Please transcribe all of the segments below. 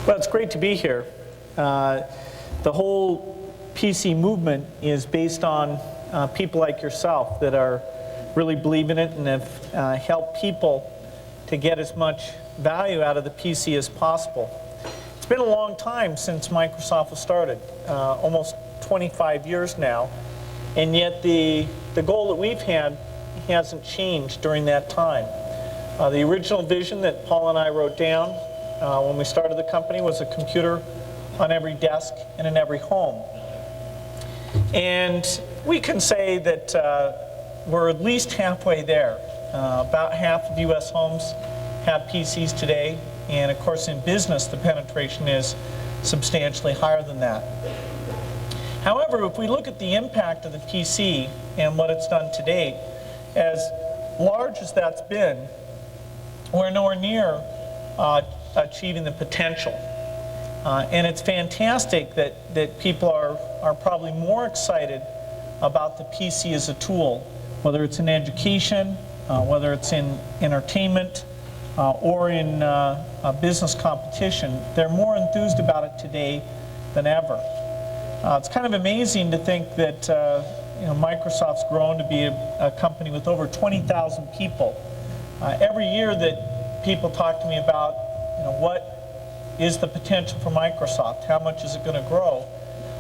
Well, it's great to be here. The whole PC movement is based on people like yourself that are really believe in it and have helped people to get as much value out of the PC as possible. It's been a long time since Microsoft was started, almost 25 years now, and yet the goal that we've had hasn't changed during that time. The original vision that Paul and I wrote down when we started the company was a computer on every desk and in every home. And we can say that we're at least halfway there. About half of US homes have PCs today, and of course in business the penetration is substantially higher than that. However, if we look at the impact of the PC and what it's done to date, as large as that's been, we're nowhere near achieving the potential. And it's fantastic that people are probably more excited about the PC as a tool, whether it's in education, whether it's in entertainment, or in business competition. They're more enthused about it today than ever. It's kind of amazing to think that Microsoft's grown to be a company with over 20,000 people. Every year that people talk to me about what is the potential for Microsoft, how much is it going to grow,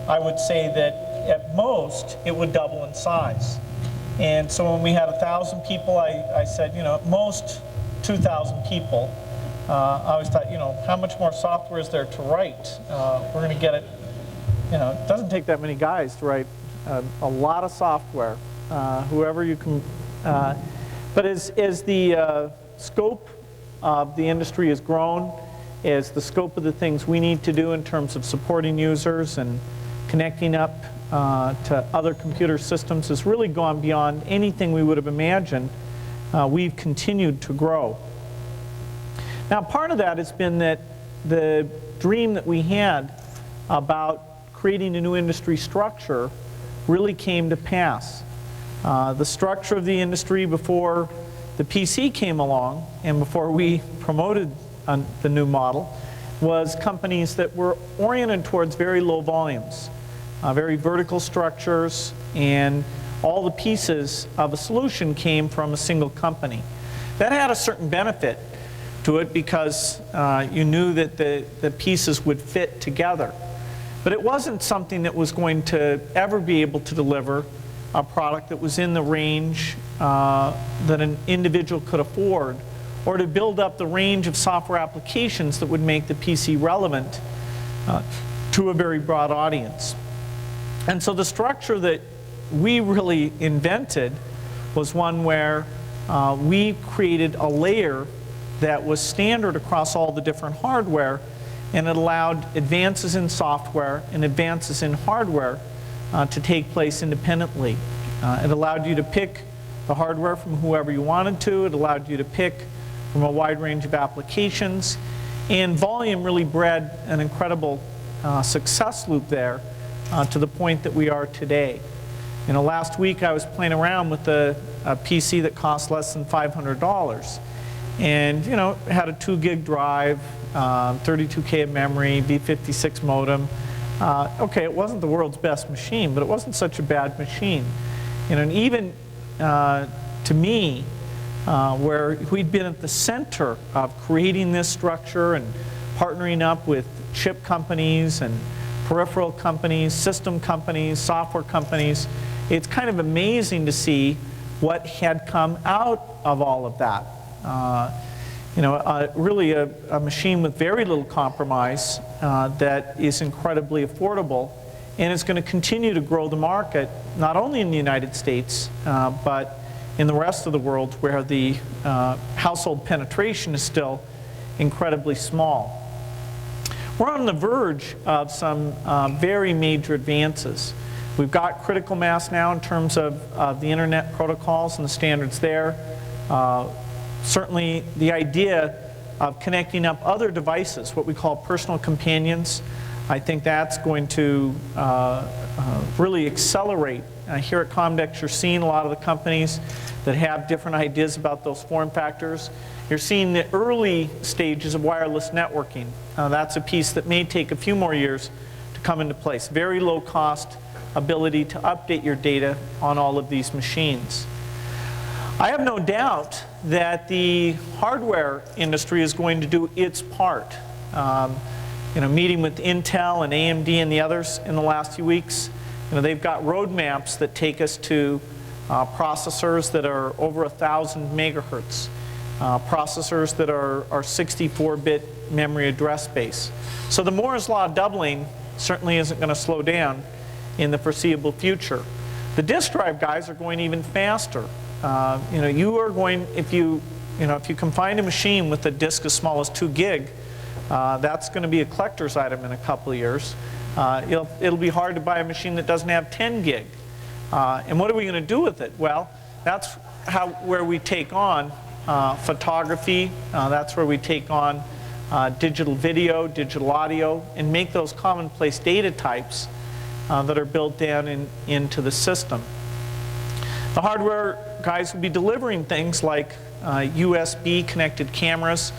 I would say that at most it would double in size. And so when we had 1,000 people, I said, at most 2,000 people. I always thought, how much more software is there to write? We're going to get it. It doesn't take that many guys to write a lot of software. Whoever you can. But as the scope of the industry has grown, as the scope of the things we need to do in terms of supporting users and connecting up to other computer systems has really gone beyond anything we would have imagined, we've continued to grow. Now, part of that has been that the dream that we had about creating a new industry structure really came to pass. The structure of the industry before the PC came along and before we promoted the new model was companies that were oriented towards very low volumes, very vertical structures, and all the pieces of a solution came from a single company. That had a certain benefit to it because you knew that the pieces would fit together. But it wasn't something that was going to ever be able to deliver a product that was in the range that an individual could afford, or to build up the range of software applications that would make the PC relevant to a very broad audience. And so the structure that we really invented was one where we created a layer that was standard across all the different hardware, and it allowed advances in software and advances in hardware to take place independently. It allowed you to pick the hardware from whoever you wanted to. It allowed you to pick from a wide range of applications. And volume really bred an incredible success loop there to the point that we are today. Last week I was playing around with a PC that cost less than $500. And it had a 2 gig drive, 32K of memory, V56 modem. Okay, it wasn't the world's best machine, but it wasn't such a bad machine. And even to me, where we'd been at the center of creating this structure and partnering up with chip companies and peripheral companies, system companies, software companies, it's kind of amazing to see what had come out of all of that. Really a machine with very little compromise that is incredibly affordable, and it's going to continue to grow the market, not only in the United States, but in the rest of the world where the household penetration is still incredibly small. We're on the verge of some very major advances. We've got critical mass now in terms of the internet protocols and the standards there. Certainly the idea of connecting up other devices, what we call personal companions, I think that's going to really accelerate. Here at Comdex, you're seeing a lot of the companies that have different ideas about those form factors. You're seeing the early stages of wireless networking. That's a piece that may take a few more years to come into place. Very low cost ability to update your data on all of these machines. I have no doubt that the hardware industry is going to do its part. Meeting with Intel and AMD and the others in the last few weeks, they've got roadmaps that take us to processors that are over 1,000 megahertz, processors that are 64-bit memory address space. So the Moore's Law doubling certainly isn't going to slow down in the foreseeable future. The disk drive guys are going even faster. You are going, if you can find a machine with a disk as small as 2 gig, that's going to be a collector's item in a couple of years. It'll be hard to buy a machine that doesn't have 10 gig. And what are we going to do with it? Well, that's where we take on photography. That's where we take on digital video, digital audio, and make those commonplace data types that are built down into the system. The hardware guys will be delivering things like USB connected cameras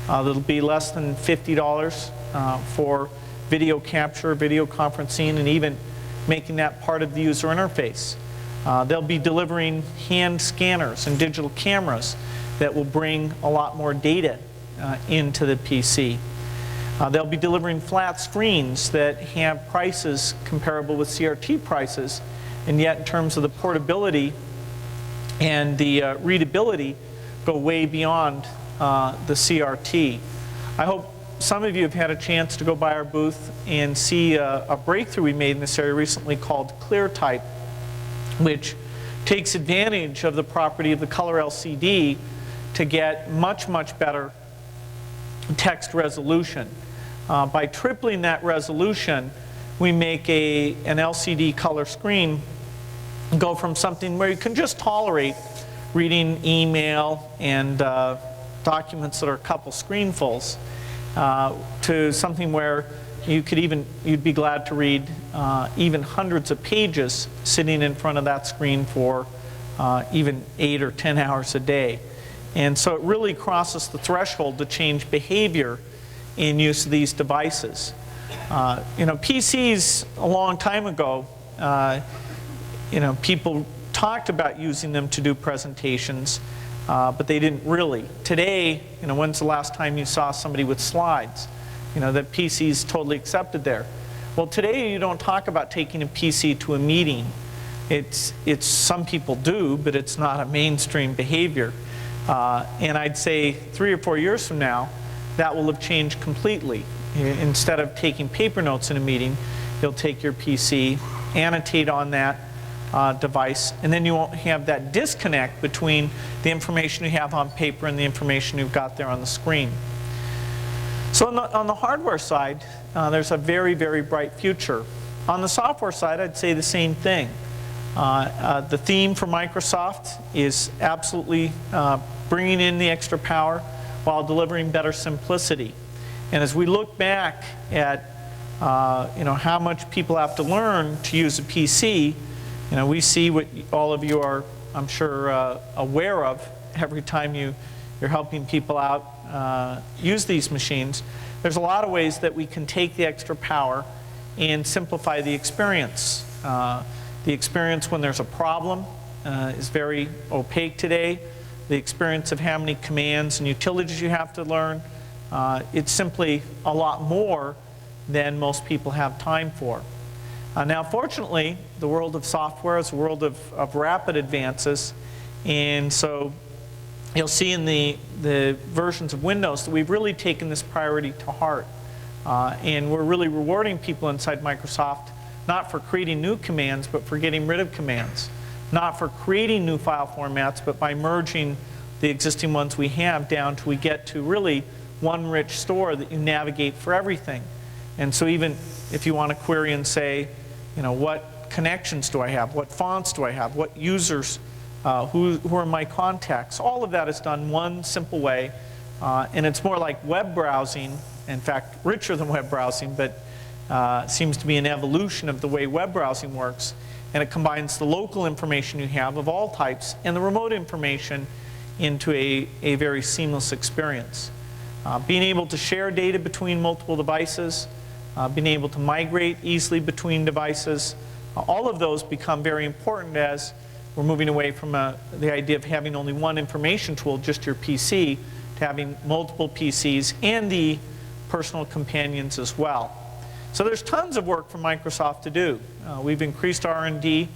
that'll be less than $50 for video capture, video conferencing, and even making that part of the user interface. They'll be delivering hand scanners and digital cameras that will bring a lot more data into the PC. They'll be delivering flat screens that have prices comparable with CRT prices, and yet in terms of the portability and the readability go way beyond the CRT. I hope some of you have had a chance to go by our booth and see a breakthrough we made in this area recently called ClearType, which takes advantage of the property of the color LCD to get much, much better text resolution. By tripling that resolution, we make an LCD color screen go from something where you can just tolerate reading email and documents that are a couple screenfuls to something where you'd be glad to read even hundreds of pages sitting in front of that screen for even 8 or 10 hours a day. And so it really crosses the threshold to change behavior in use of these devices. PCs a long time ago, people talked about using them to do presentations, but they didn't really. Today, when's the last time you saw somebody with slides? That PC's totally accepted there. Well, today you don't talk about taking a PC to a meeting. It's some people do, but it's not a mainstream behavior. And I'd say 3 or 4 years from now, that will have changed completely. Instead of taking paper notes in a meeting, you'll take your PC, annotate on that device, and then you won't have that disconnect between the information you have on paper and the information you've got there on the screen. So on the hardware side, there's a very, very bright future. On the software side, I'd say the same thing. The theme for Microsoft is absolutely bringing in the extra power while delivering better simplicity. And as we look back at how much people have to learn to use a PC, we see what all of you are, I'm sure, aware of every time you're helping people out use these machines. There's a lot of ways that we can take the extra power and simplify the experience. The experience when there's a problem is very opaque today. The experience of how many commands and utilities you have to learn, it's simply a lot more than most people have time for. Now, fortunately, the world of software is a world of rapid advances, and so you'll see in the versions of Windows that we've really taken this priority to heart. And we're really rewarding people inside Microsoft not for creating new commands, but for getting rid of commands. Not for creating new file formats, but by merging the existing ones we have down till we get to really one rich store that you navigate for everything. And so even if you want to query and say, what connections do I have? What fonts do I have? What users, who are my contacts? All of that is done one simple way. And it's more like web browsing, in fact, richer than web browsing, but seems to be an evolution of the way web browsing works, and it combines the local information you have of all types and the remote information into a very seamless experience. Being able to share data between multiple devices, being able to migrate easily between devices, all of those become very important as we're moving away from the idea of having only one information tool, just your PC, to having multiple PCs and the personal companions as well. So there's tons of work for Microsoft to do. We've increased R&D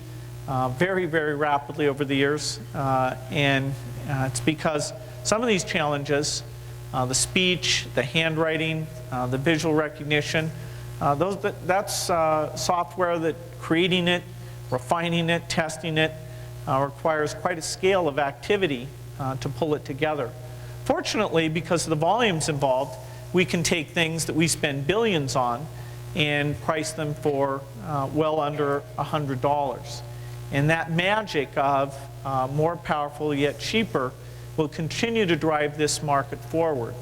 very, very rapidly over the years, and it's because some of these challenges, the speech, the handwriting, the visual recognition, that's software that creating it, refining it, testing it, requires quite a scale of activity to pull it together. Fortunately, because of the volumes involved, we can take things that we spend billions on and price them for well under $100. And that magic of more powerful yet cheaper will continue to drive this market forward.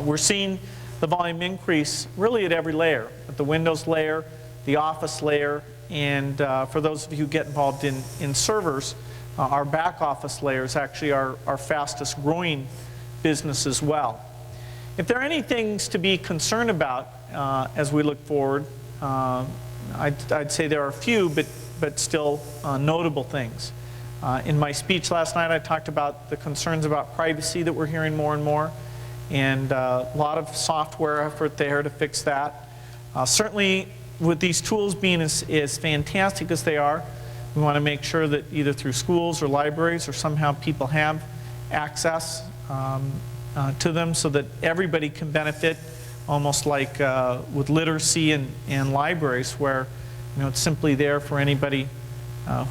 We're seeing the volume increase really at every layer, at the Windows layer, the Office layer, and for those of you who get involved in servers, our back office layer is actually our fastest growing business as well. If there are any things to be concerned about as we look forward, I'd say there are a few, but still notable things. In my speech last night, I talked about the concerns about privacy that we're hearing more and more, and a lot of software effort there to fix that. Certainly, with these tools being as fantastic as they are, we want to make sure that either through schools or libraries or somehow people have access to them so that everybody can benefit, almost like with literacy and libraries where it's simply there for anybody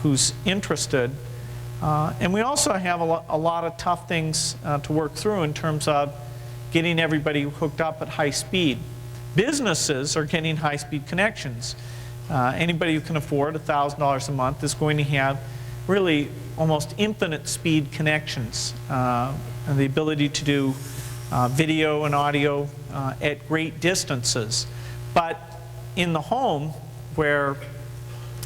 who's interested. And we also have a lot of tough things to work through in terms of getting everybody hooked up at high speed. Businesses are getting high-speed connections. Anybody who can afford $1,000 a month is going to have really almost infinite speed connections and the ability to do video and audio at great distances. But in the home, where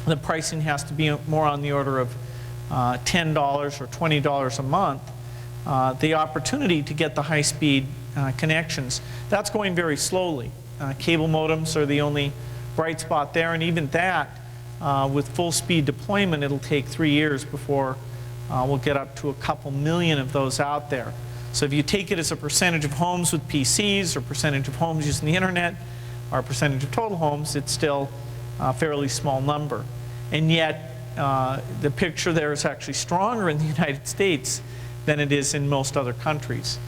the pricing has to be more on the order of $10 or $20 a month, the opportunity to get the high-speed connections, that's going very slowly. Cable modems are the only bright spot there, and even that, with full speed deployment, it'll take 3 years before we'll get up to a couple million of those out there. So if you take it as a percentage of homes with PCs, or percentage of homes using the internet, or percentage of total homes, it's still a fairly small number. And yet, the picture there is actually stronger in the United States than it is in most other countries.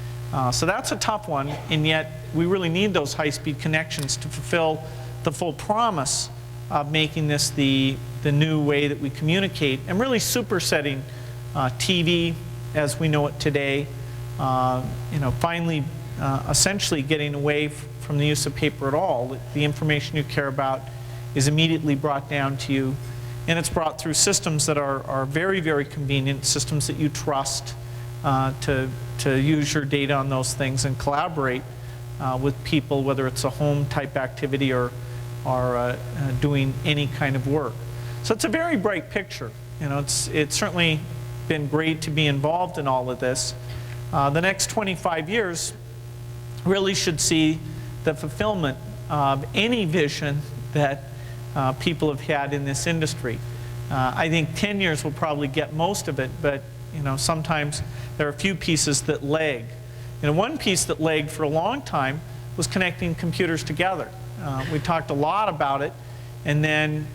So that's a tough one, and yet we really need those high-speed connections to fulfill the full promise of making this the new way that we communicate, and really supersetting TV as we know it today. Finally, essentially getting away from the use of paper at all. The information you care about is immediately brought down to you, and it's brought through systems that are very, very convenient, systems that you trust to use your data on those things and collaborate with people, whether it's a home type activity or doing any kind of work. So it's a very bright picture. It's certainly been great to be involved in all of this. The next 25 years really should see the fulfillment of any vision that people have had in this industry. I think 10 years will probably get most of it, but sometimes there are a few pieces that lag. One piece that lagged for a long time was connecting computers together. We talked a lot about it, and then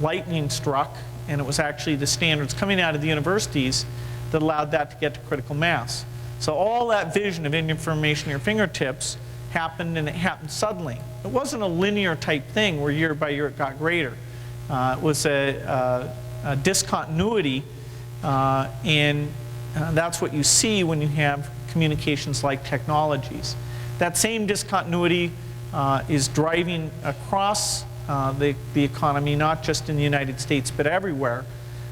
lightning struck, and it was actually the standards coming out of the universities that allowed that to get to critical mass. So all that vision of information at your fingertips happened, and it happened suddenly. It wasn't a linear type thing where year by year it got greater. It was a discontinuity, and that's what you see when you have communications like technologies. That same discontinuity is driving across the economy, not just in the United States, but everywhere,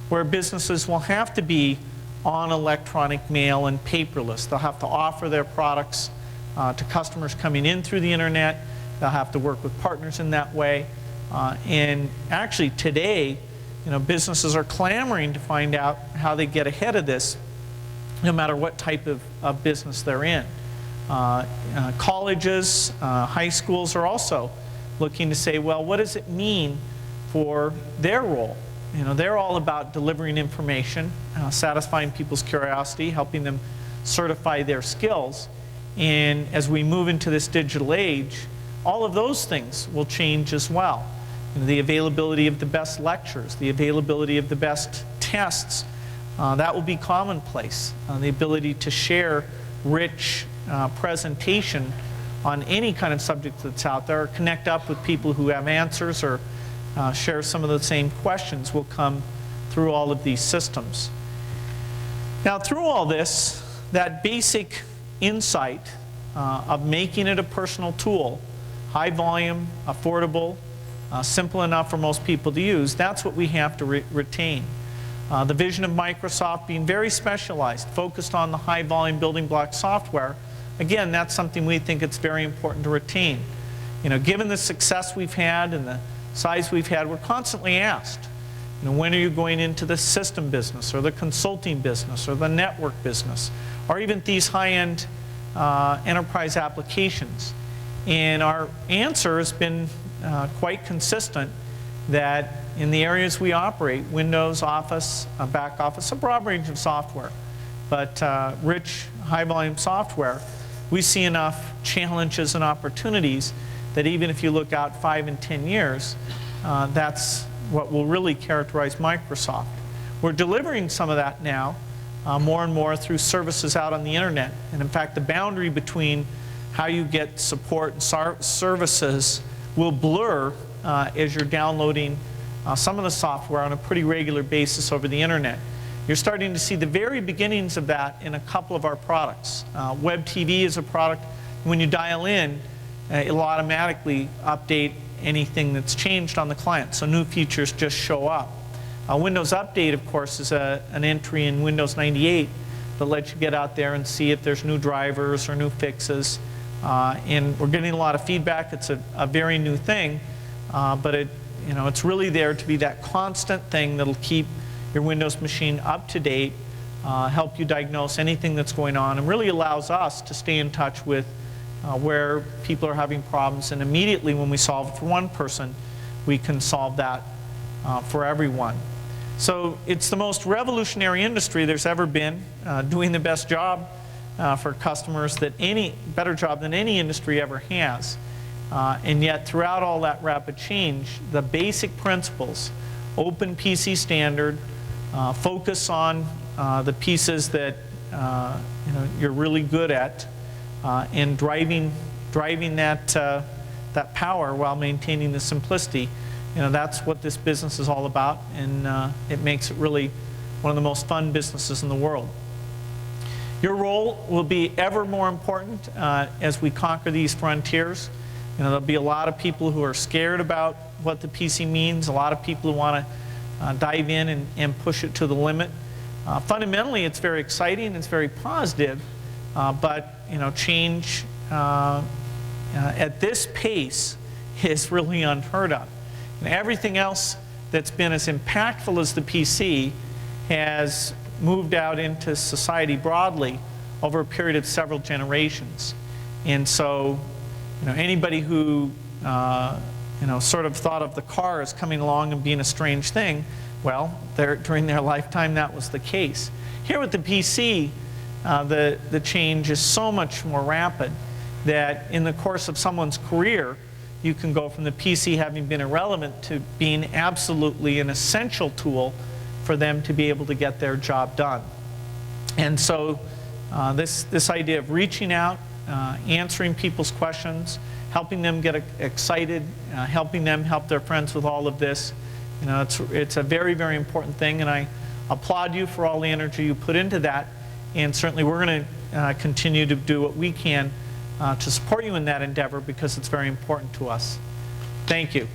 where businesses will have to be on electronic mail and paperless. They'll have to offer their products to customers coming in through the internet, They'll have to work with partners in that way. And actually today, businesses are clamoring to find out how they get ahead of this, no matter what type of business they're in. Colleges, high schools are also looking to say, well, what does it mean for their role? They're all about delivering information, satisfying people's curiosity, helping them certify their skills. And as we move into this digital age, all of those things will change as well. The availability of the best lectures, the availability of the best tests, that will be commonplace. The ability to share rich presentation on any kind of subject that's out there, or connect up with people who have answers, or share some of the same questions will come through all of these systems. Now, through all this, that basic insight of making it a personal tool, high volume, affordable, simple enough for most people to use, that's what we have to retain. The vision of Microsoft being very specialized, focused on the high volume building block software, again, that's something we think it's very important to retain. Given the success we've had and the size we've had, we're constantly asked, when are you going into the system business, or the consulting business, or the network business, or even these high-end enterprise applications? And our answer has been quite consistent, that in the areas we operate, Windows, Office, back office, a broad range of software, but rich, high-volume software, we see enough challenges and opportunities that even if you look out 5 and 10 years, that's what will really characterize Microsoft. We're delivering some of that now, more and more through services out on the internet. And in fact, the boundary between how you get support and services will blur as you're downloading some of the software on a pretty regular basis over the internet. You're starting to see the very beginnings of that in a couple of our products. Web TV is a product. When you dial in, it'll automatically update anything that's changed on the client, so new features just show up. Windows Update, of course, is an entry in Windows 98 that lets you get out there and see if there's new drivers or new fixes. And we're getting a lot of feedback. It's a very new thing, but it's really there to be that constant thing that'll keep your Windows machine up to date, help you diagnose anything that's going on, and really allows us to stay in touch with where people are having problems. And immediately when we solve it for one person, we can solve that for everyone. So it's the most revolutionary industry there's ever been, doing the best job for customers, better job than any industry ever has. And yet throughout all that rapid change, the basic principles, open PC standard, focus on the pieces that you're really good at, and driving that power while maintaining the simplicity. That's what this business is all about, and it makes it really one of the most fun businesses in the world. Your role will be ever more important as we conquer these frontiers. There'll be a lot of people who are scared about what the PC means, a lot of people who want to dive in and push it to the limit. Fundamentally, it's very exciting, it's very positive, but change at this pace is really unheard of. And everything else that's been as impactful as the PC has moved out into society broadly over a period of several generations. And so, anybody who sort of thought of the car as coming along and being a strange thing, well, during their lifetime that was the case. Here with the PC, the change is so much more rapid that in the course of someone's career, you can go from the PC having been irrelevant to being absolutely an essential tool for them to be able to get their job done. And so this idea of reaching out, answering people's questions, helping them get excited, helping them help their friends with all of this, it's a very, very important thing, and I applaud you for all the energy you put into that. And certainly we're going to continue to do what we can to support you in that endeavor, because it's very important to us. Thank you.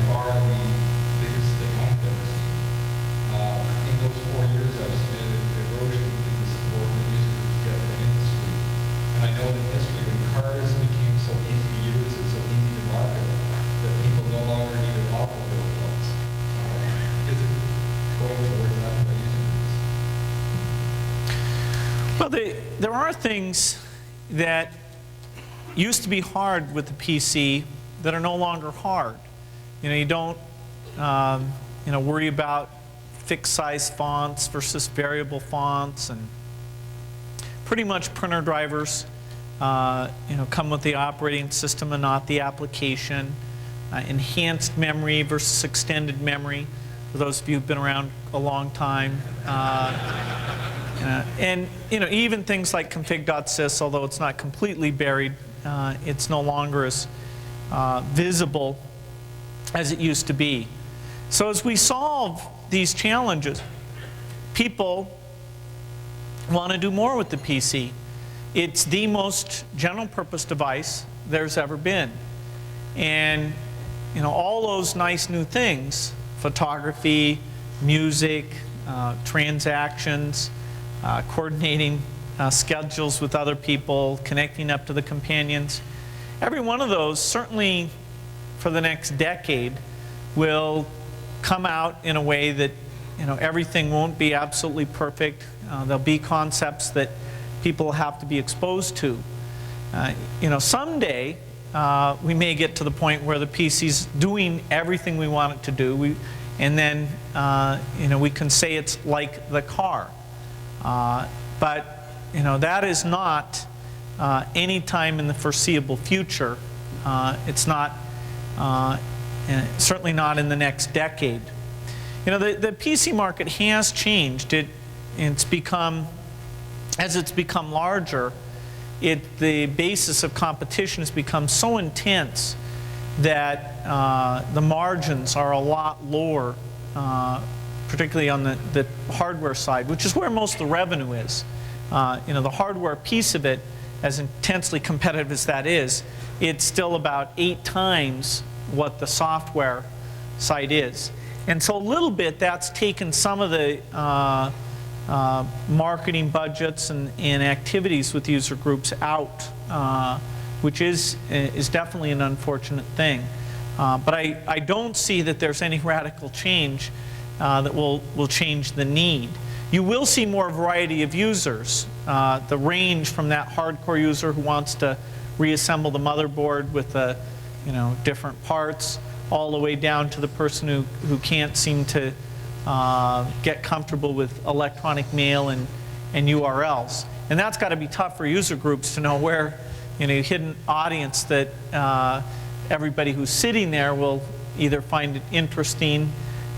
far the biggest thing on this. In those 4 years, I've seen an erosion in the support that music groups get from industry. And I know in history, when cars became so easy to use and so easy to market, that people no longer needed automobile phones. Is it going towards that by using this? Well, there are things that used to be hard with the PC that are no longer hard. You know, you don't worry about fixed size fonts versus variable fonts, and pretty much printer drivers come with the operating system and not the application. Enhanced memory versus extended memory, for those of you who've been around a long time. And even things like config.sys, although it's not completely buried, it's no longer as visible as it used to be. So as we solve these challenges, people want to do more with the PC. It's the most general purpose device there's ever been. And all those nice new things, photography, music, transactions, coordinating schedules with other people, connecting up to the companions. Every one of those, certainly for the next decade, will come out in a way that everything won't be absolutely perfect. There'll be concepts that people have to be exposed to. Someday we may get to the point where the PC's doing everything we want it to do, and then we can say it's like the car. But that is not any time in the foreseeable future. It's not, certainly not in the next decade. The PC market has changed. It's become, as it's become larger, the basis of competition has become so intense that the margins are a lot lower, particularly on the hardware side, which is where most of the revenue is. The hardware piece of it, as intensely competitive as that is, it's still about 8 times what the software side is. And so a little bit that's taken some of the marketing budgets and activities with user groups out, which is definitely an unfortunate thing. But I don't see that there's any radical change that will change the need. You will see more variety of users. The range from that hardcore user who wants to reassemble the motherboard with the different parts, all the way down to the person who can't seem to get comfortable with electronic mail and URLs. And that's got to be tough for user groups to know where, hidden audience that everybody who's sitting there will either find it interesting,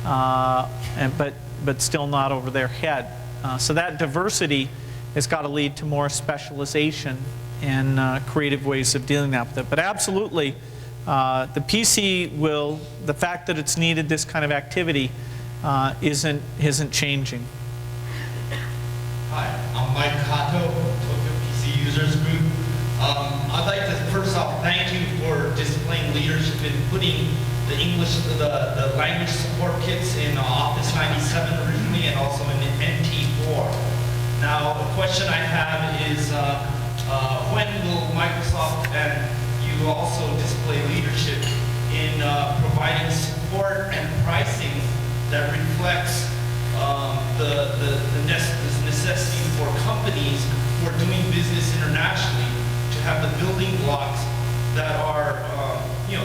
but still not over their head. So that diversity has got to lead to more specialization and creative ways of dealing with it. But absolutely, the PC will, the fact that it's needed this kind of activity isn't changing. Hi, I'm Mike Kato, Tokyo PC Users Group. I'd like to first off thank you for displaying leadership in putting the English, the language support kits in Office 97 originally, and also in NT4. Now, the question I have is, when will Microsoft and you also display leadership in providing support and pricing that reflects the necessity for companies who are doing business internationally to have the building blocks that are,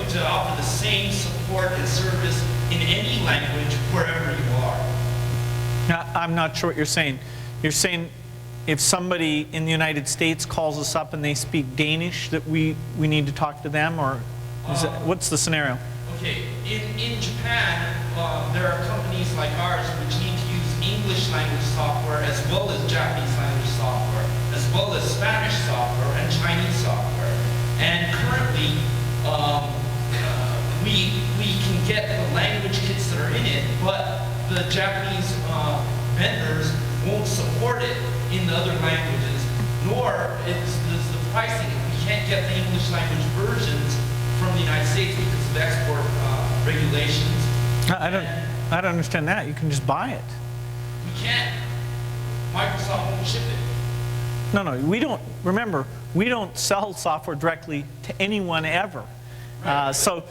to offer the same support and service in any language wherever you are? Now, I'm not sure what you're saying. You're saying if somebody in the United States calls us up and they speak Danish, that we need to talk to them, or what's the scenario? Okay, in Japan, there are companies like ours which need to use English language software as well as Japanese language software, as well as Spanish software and Chinese software. And currently, we can get the language kits that are in it, but the Japanese vendors won't support it in the other languages, nor is the pricing. We can't get the English language versions from the United States because of export regulations. I don't understand that. You can just buy it. We can't. Microsoft won't ship it. No, we don't. Remember, we don't sell software directly to anyone ever. So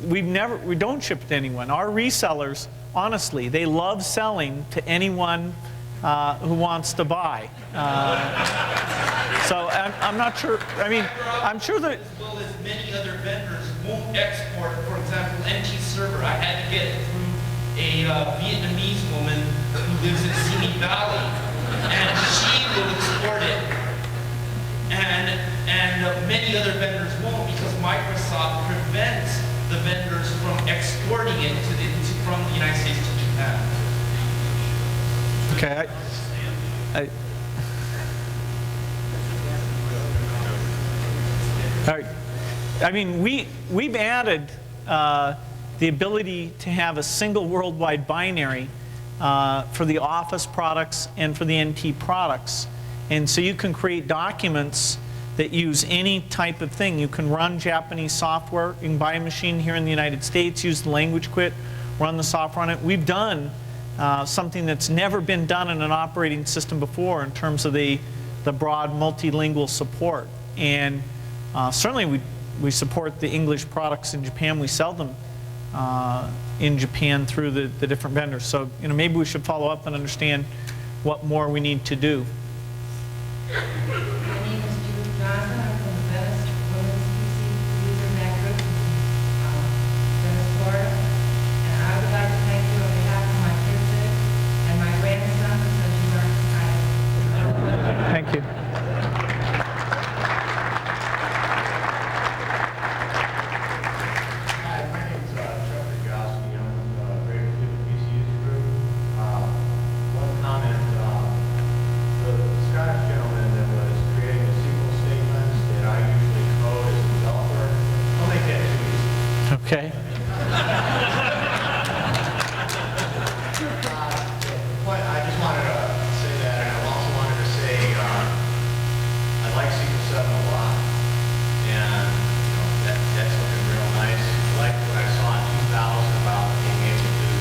we don't ship it to anyone. Our resellers, honestly, they love selling to anyone who wants to buy. So I'm not sure. I mean, I'm sure that. As well as many other vendors won't export. For example, NT Server, I had to get it through a Vietnamese woman who lives in Simi Valley, and she will export it. And many other vendors won't, because Microsoft prevents the vendors from exporting it from the United States to Japan. Okay. All right. I mean, we've added the ability to have a single worldwide binary for the Office products and for the NT products. And so you can create documents that use any type of thing. You can run Japanese software. You can buy a machine here in the United States, use the language kit, run the software on it. We've done something that's never been done in an operating system before in terms of the broad multilingual support. And certainly we support the English products in Japan. We sell them in Japan through the different vendors. So maybe we should follow up and understand what more we need to do. My name is Julie Johnson. I'm from the Venice Women's PC User Net Group, Venice, Florida. And I would like to thank you on behalf of my kids and my grandson, because you are Thank you. Hi, my name's Chuck Rogowski. I'm with Greater Cleveland PC User Group. One comment, the Scottish gentleman that was creating the SQL statements that I usually code as a developer, I'll make that too easy. Okay. But I just wanted to say that, and I also wanted to say I like SQL 7 a lot, and that's looking real nice. I like what I saw in 2000 about being able to do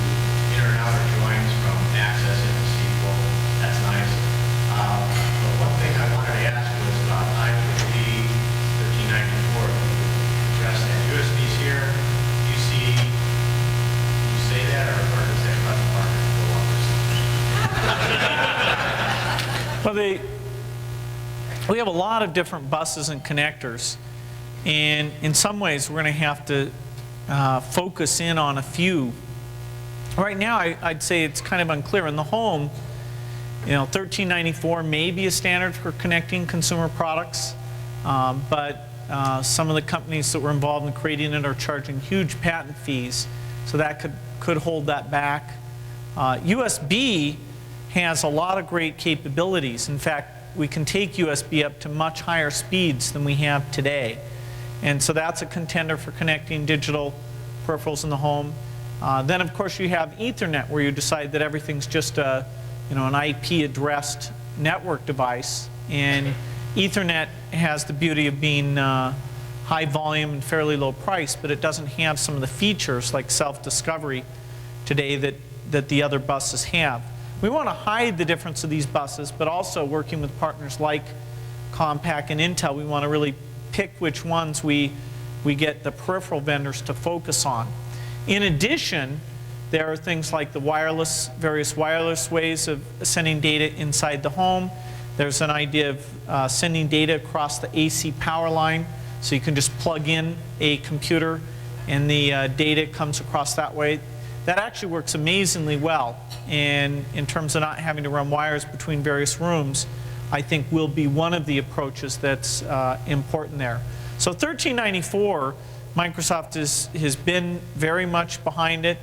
inner and outer joins from Access into SQL. That's nice. But one thing I wanted to ask was about IEEE 1394. If you could address that. USB's here. Do you say that, or does that cut the market go up or something? Well, we have a lot of different buses and connectors, and in some ways we're going to have to focus in on a few. Right now I'd say it's kind of unclear. In the home, 1394 may be a standard for connecting consumer products, but some of the companies that were involved in creating it are charging huge patent fees, so that could hold that back. USB has a lot of great capabilities. In fact, we can take USB up to much higher speeds than we have today. And so that's a contender for connecting digital peripherals in the home. Then, of course, you have Ethernet, where you decide that everything's just an IP-addressed network device. And Ethernet has the beauty of being high volume and fairly low price, but it doesn't have some of the features like self-discovery today that the other buses have. We want to hide the difference of these buses, but also working with partners like Compaq and Intel, we want to really pick which ones we get the peripheral vendors to focus on. In addition, there are things like the various wireless ways of sending data inside the home. There's an idea of sending data across the AC power line, so you can just plug in a computer and the data comes across that way. That actually works amazingly well, and in terms of not having to run wires between various rooms, I think will be one of the approaches that's important there. So 1394, Microsoft has been very much behind it.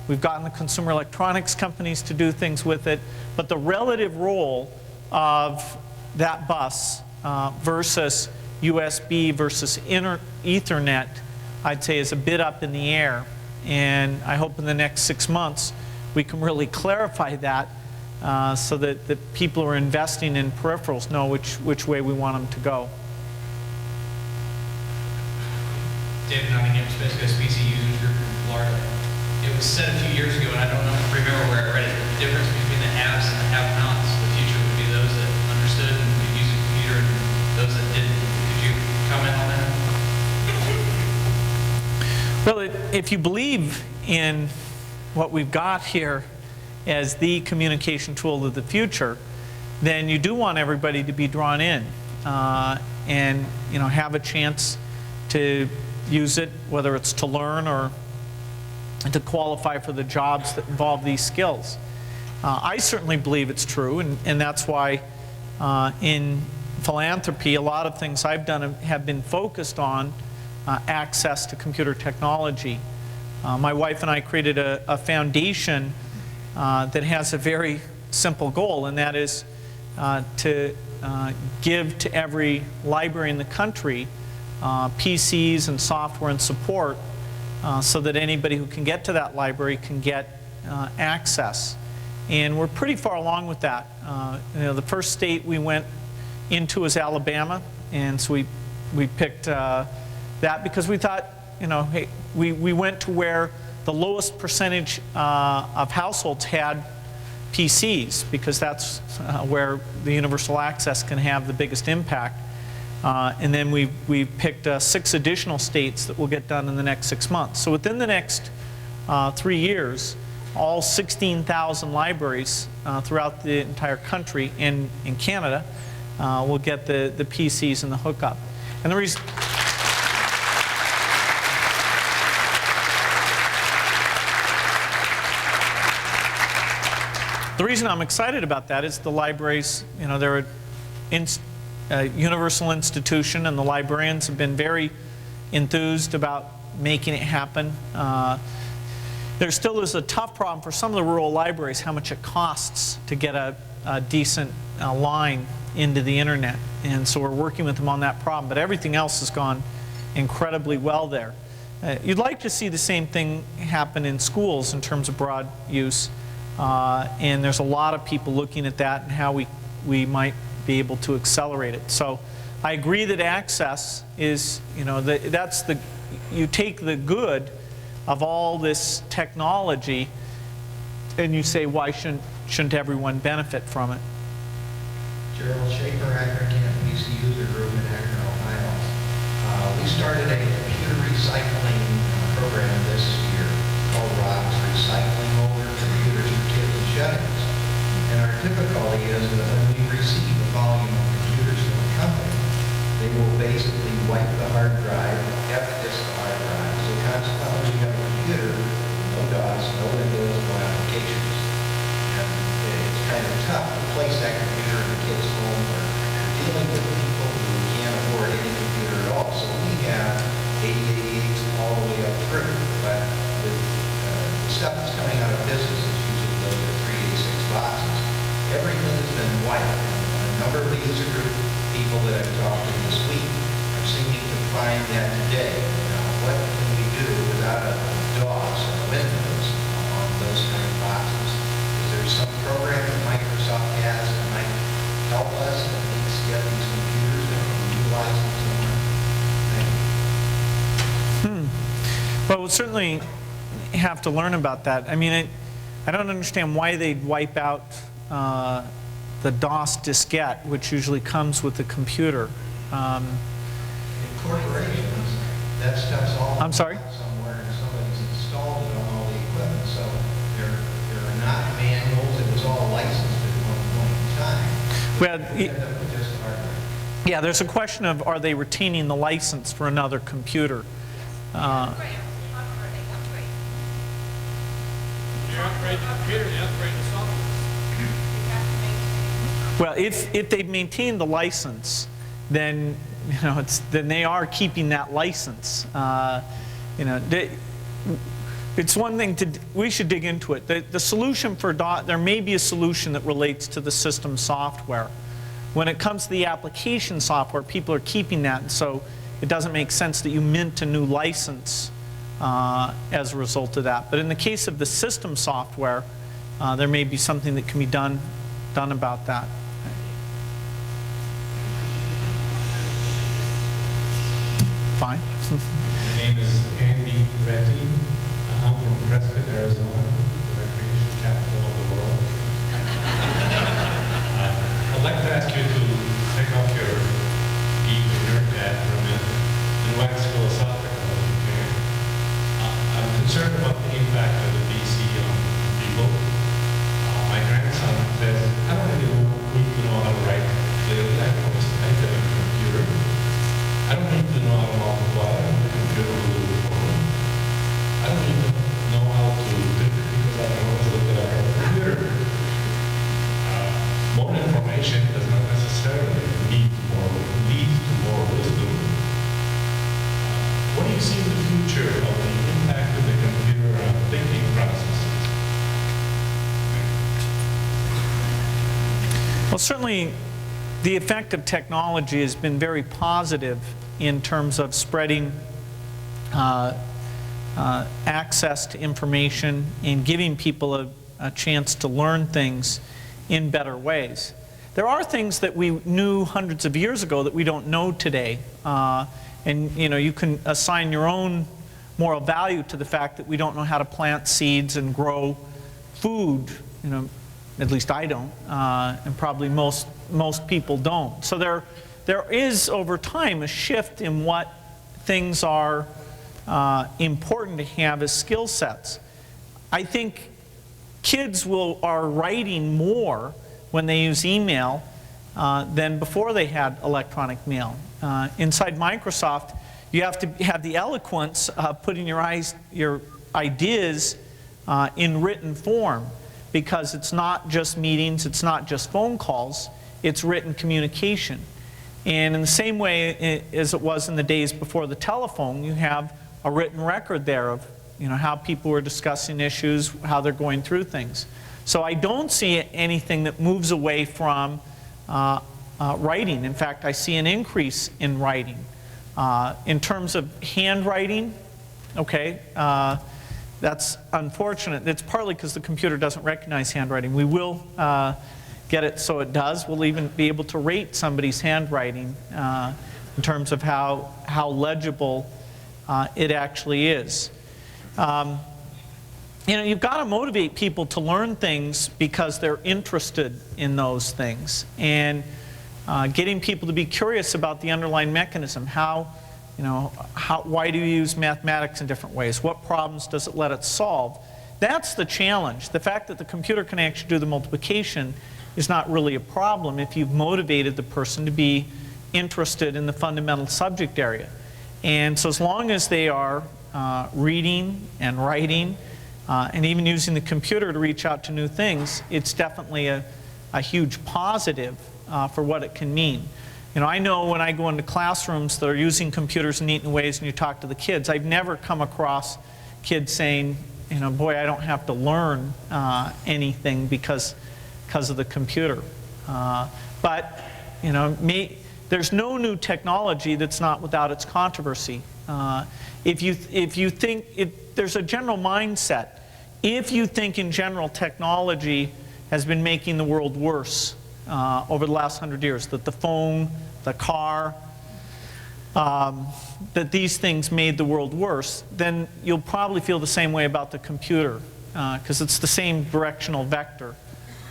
We've gotten the consumer electronics companies to do things with it, but the relative role of that bus versus USB versus Ethernet, I'd say, is a bit up in the air. And I hope in the next 6 months we can really clarify that so that the people who are investing in peripherals know which way we want them to go. David Nottingham, Specialist PC Users Group from Florida. It was was said a few years ago, and I don't remember where I read it, the difference between the haves and the have-nots. The future would be those that understood and could use a computer and those that didn't. Could you comment on that? Well, if you believe in what we've got here as the communication tool of the future, then you do want everybody to be drawn in and have a chance to use it, whether it's to learn or to qualify for the jobs that involve these skills. I certainly believe it's true, and that's why in philanthropy, a lot of things I've done have been focused on access to computer technology. My wife and I created a foundation that has a very simple goal, and that is to give to every library in the country PCs and software and support so that anybody who can get to that library can get access. And we're pretty far along with that. The first state we went into was Alabama, and so we picked that because we thought, hey, we went to where the lowest percentage of households had PCs, because that's where the universal access can have the biggest impact. And then we picked 6 additional states that will get done in the next 6 months. So within the next 3 years, all 16,000 libraries throughout the entire country and in Canada will get the PCs and the hookup. And the reason I'm excited about that is the libraries, they're a universal institution, and the librarians have been very enthused about making it happen. There still is a tough problem for some of the rural libraries, how much it costs to get a decent line into the internet. And so we're working with them on that problem, but everything else has gone incredibly well there. You'd like to see the same thing happen in schools in terms of broad use. And there's a lot of people looking at that and how we might be able to accelerate it. So I agree that access is, you take the good of all this technology and you say, why shouldn't everyone benefit from it? Gerald Schaefer, Akron Camp PC User Group in Akron, Ohio. We started a computer recycling program this year called ROCKS, Recycling Older Computers for Kids and Shut-ins. And our difficulty is that when we receive a volume of computers from a company, they will basically wipe the hard drive, F-disk the hard drive. So consequently, you have a computer, no DOS, no Windows, no applications. And it's kind of tough to place that computer in the kid's home or dealing with people who can't afford any computer at all. So we have 8088s all the way up through. But with the stuff that's coming out of business is usually those are 386 boxes. Everything has been wiped. And a number of the user group people that I've talked to this week are seeming to find that today. What can we do without a DOS or Windows on those kind of boxes? Is there some program that Microsoft has that might help us at least get these computers and utilize them somewhere? Thank you. Well, we'll certainly have to learn about that. I mean, I don't understand why they'd wipe out the DOS diskette, which usually comes with the computer. In corporations, that stuff's all I'm sorry? somewhere and somebody's installed it on all the equipment. So there are not manuals. It was all licensed at one point in time. Well, We end up with just hardware. yeah, there's a question of, are they retaining the license for another computer? You upgrade the computer, you upgrade the software. Well, if they've maintained the license, then then they are keeping that license. It's one thing we should dig into it. The solution for DOS, there may be a solution that relates to the system software. When it comes to the application software, people are keeping that, and so it doesn't make sense that you mint a new license as a result of that. But in the case of the system software, there may be something that can be done about that. Fine. My name is Andy Retty. I'm from Prescott, Arizona. Well, certainly the effect of technology has been very positive in terms of spreading access to information and giving people a chance to learn things in better ways. There are things that we knew hundreds of years ago that we don't know today. And you can assign your own moral value to the fact that we don't know how to plant seeds and grow food. At least I don't, and probably most people don't. So there is over time a shift in what things are important to have as skill sets. I think kids are writing more when they use email than before they had electronic mail. Inside Microsoft, you have to have the eloquence of putting your ideas in written form, because it's not just meetings, it's not just phone calls, it's written communication. And in the same way as it was in the days before the telephone, you have a written record there of how people were discussing issues, how they're going through things. So I don't see anything that moves away from writing. In fact, I see an increase in writing. In terms of handwriting, okay, that's unfortunate. It's partly because the computer doesn't recognize handwriting. We will get it so it does. We'll even be able to rate somebody's handwriting in terms of how legible it actually is. You've got to motivate people to learn things because they're interested in those things. And getting people to be curious about the underlying mechanism. Why do you use mathematics in different ways? What problems does it let it solve? That's the challenge. The fact that the computer can actually do the multiplication is not really a problem if you've motivated the person to be interested in the fundamental subject area. And so as long as they are reading and writing and even using the computer to reach out to new things, it's definitely a huge positive for what it can mean. I know when I go into classrooms that are using computers in neat ways and you talk to the kids, I've never come across kids saying, boy, I don't have to learn anything because of the computer. But there's no new technology that's not without its controversy. If you think, there's a general mindset. If you think in general technology has been making the world worse over the last 100 years, that the phone, the car, that these things made the world worse, then you'll probably feel the same way about the computer, because it's the same directional vector.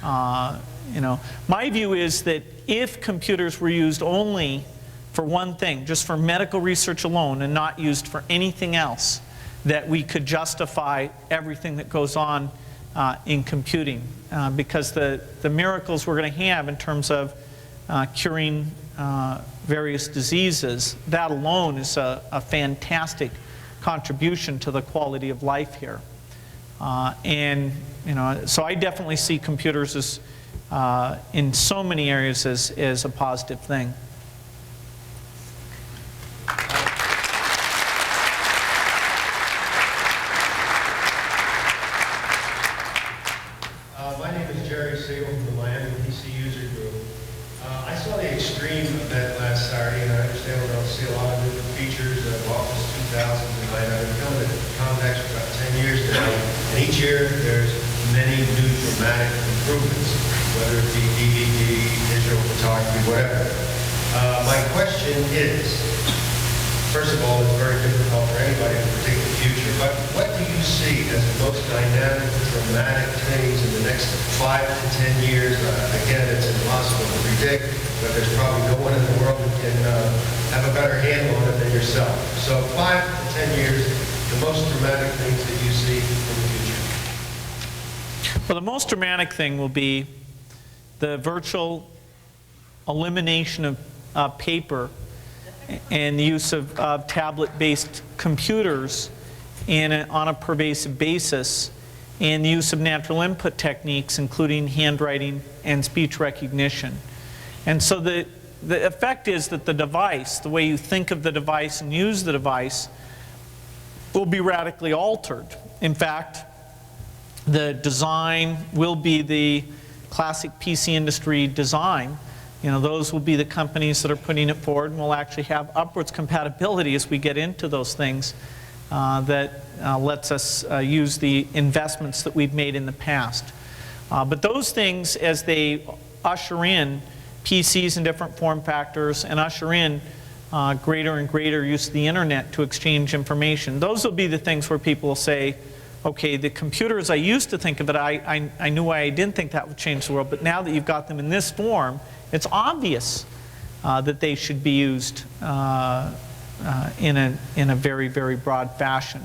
My view is that if computers were used only for one thing, just for medical research alone, and not used for anything else, that we could justify everything that goes on in computing. Because the miracles we're going to have in terms of curing various diseases, that alone is a fantastic contribution to the quality of life here. So I definitely see computers as, in so many areas, as a positive thing. My name is Jerry Siegel from the Miami PC User Group. I saw the eXtreme event last Saturday, and I understand we're going to see a lot of different features of Office 2009. I've been coming to Comdex for about 10 years now, and each year there's many new dramatic improvements, whether it be DVD, digital photography, whatever. My question is, first of all, it's very difficult for anybody to predict the future, but what do you see as the most dynamic, dramatic things in the next 5 to 10 years? Again, it's impossible to predict, but there's probably no one in the world who can have a better handle on it than yourself. So 5 to 10 years, the most dramatic things that you see in the future. Well, the most dramatic thing will be the virtual elimination of paper and the use of tablet-based computers on a pervasive basis, and the use of natural input techniques, including handwriting and speech recognition. And so the effect is that the device, the way you think of the device and use the device, will be radically altered. In fact, the design will be the classic PC industry design. Those will be the companies that are putting it forward, and we'll actually have upwards compatibility as we get into those things that lets us use the investments that we've made in the past. But those things, as they usher in PCs in different form factors and usher in greater and greater use of the internet to exchange information, those will be the things where people will say, okay, the computers I used to think of it, I knew why I didn't think that would change the world, but now that you've got them in this form, it's obvious that they should be used in a very, very broad fashion.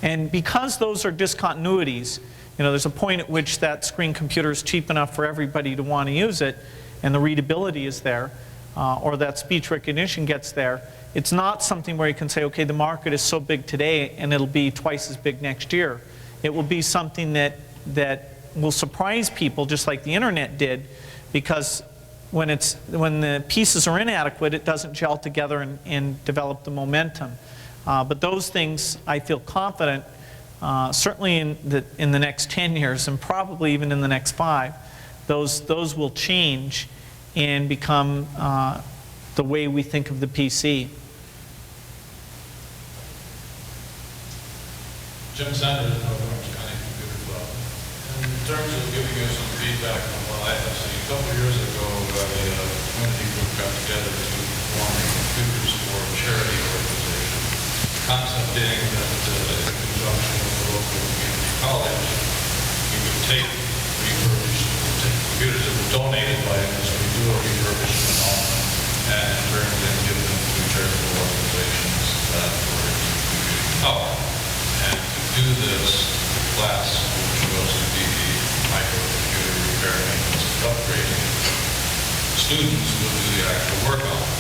And because those are discontinuities, there's a point at which that screen computer is cheap enough for everybody to want to use it, and the readability is there, or that speech recognition gets there. It's not something where you can say, okay, the market is so big today and it'll be twice as big next year. It will be something that will surprise people, just like the internet did, because when the pieces are inadequate, it doesn't gel together and develop the momentum. But those things, I feel confident, certainly in the next 10 years, and probably even in the next 5, those will change and become the way we think of the PC. Jim Sanders, Orange County Computer Club. In terms of giving you some feedback on what I have seen, a couple of years ago, a community group got together to form computers for a charity organization. The concept being that in conjunction with the local community college, we would take computers that were donated by industry, do a refurbishment on them, and in turn then give them to charitable organizations that were in community college. And to do this, the class, which was to be microcomputer repair, maintenance, and upgrading, students would do the actual work on it.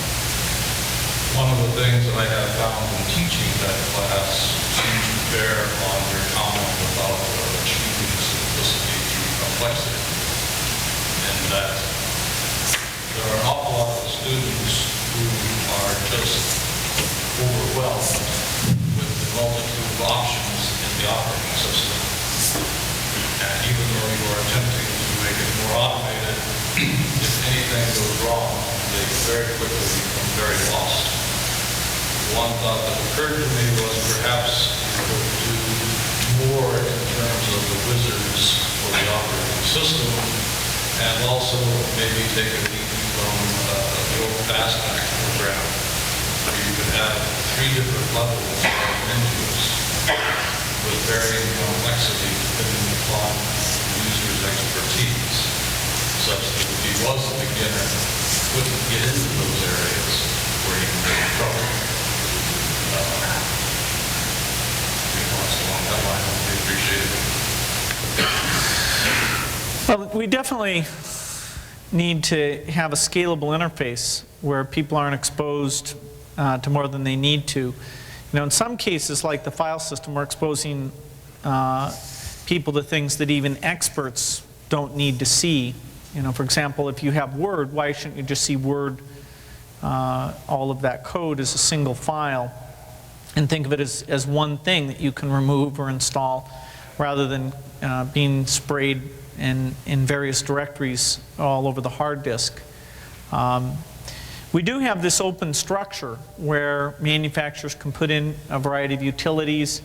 One of the things that I have found in teaching that class seems to bear on your comment about achieving simplicity through complexity, and that there are an awful lot of students who are just overwhelmed with the multitude of options in the operating system. And even though you are attempting to make it more automated, if anything goes wrong, they very quickly become very lost. One thought that occurred to me was perhaps you could do more in terms of the wizards for the operating system, and also maybe take a lead from the old fastback program, where you could have 3 different levels of menus with varying complexity depending upon the user's expertise, such that if he was a beginner, couldn't get into those areas where he can get in trouble. Along that line, we appreciate it. Well, we definitely need to have a scalable interface where people aren't exposed to more than they need to. In some cases, like the file system, we're exposing people to things that even experts don't need to see. For example, if you have Word, why shouldn't you just see Word, all of that code as a single file, and think of it as one thing that you can remove or install, rather than being sprayed in various directories all over the hard disk. We do have this open structure where manufacturers can put in a variety of utilities,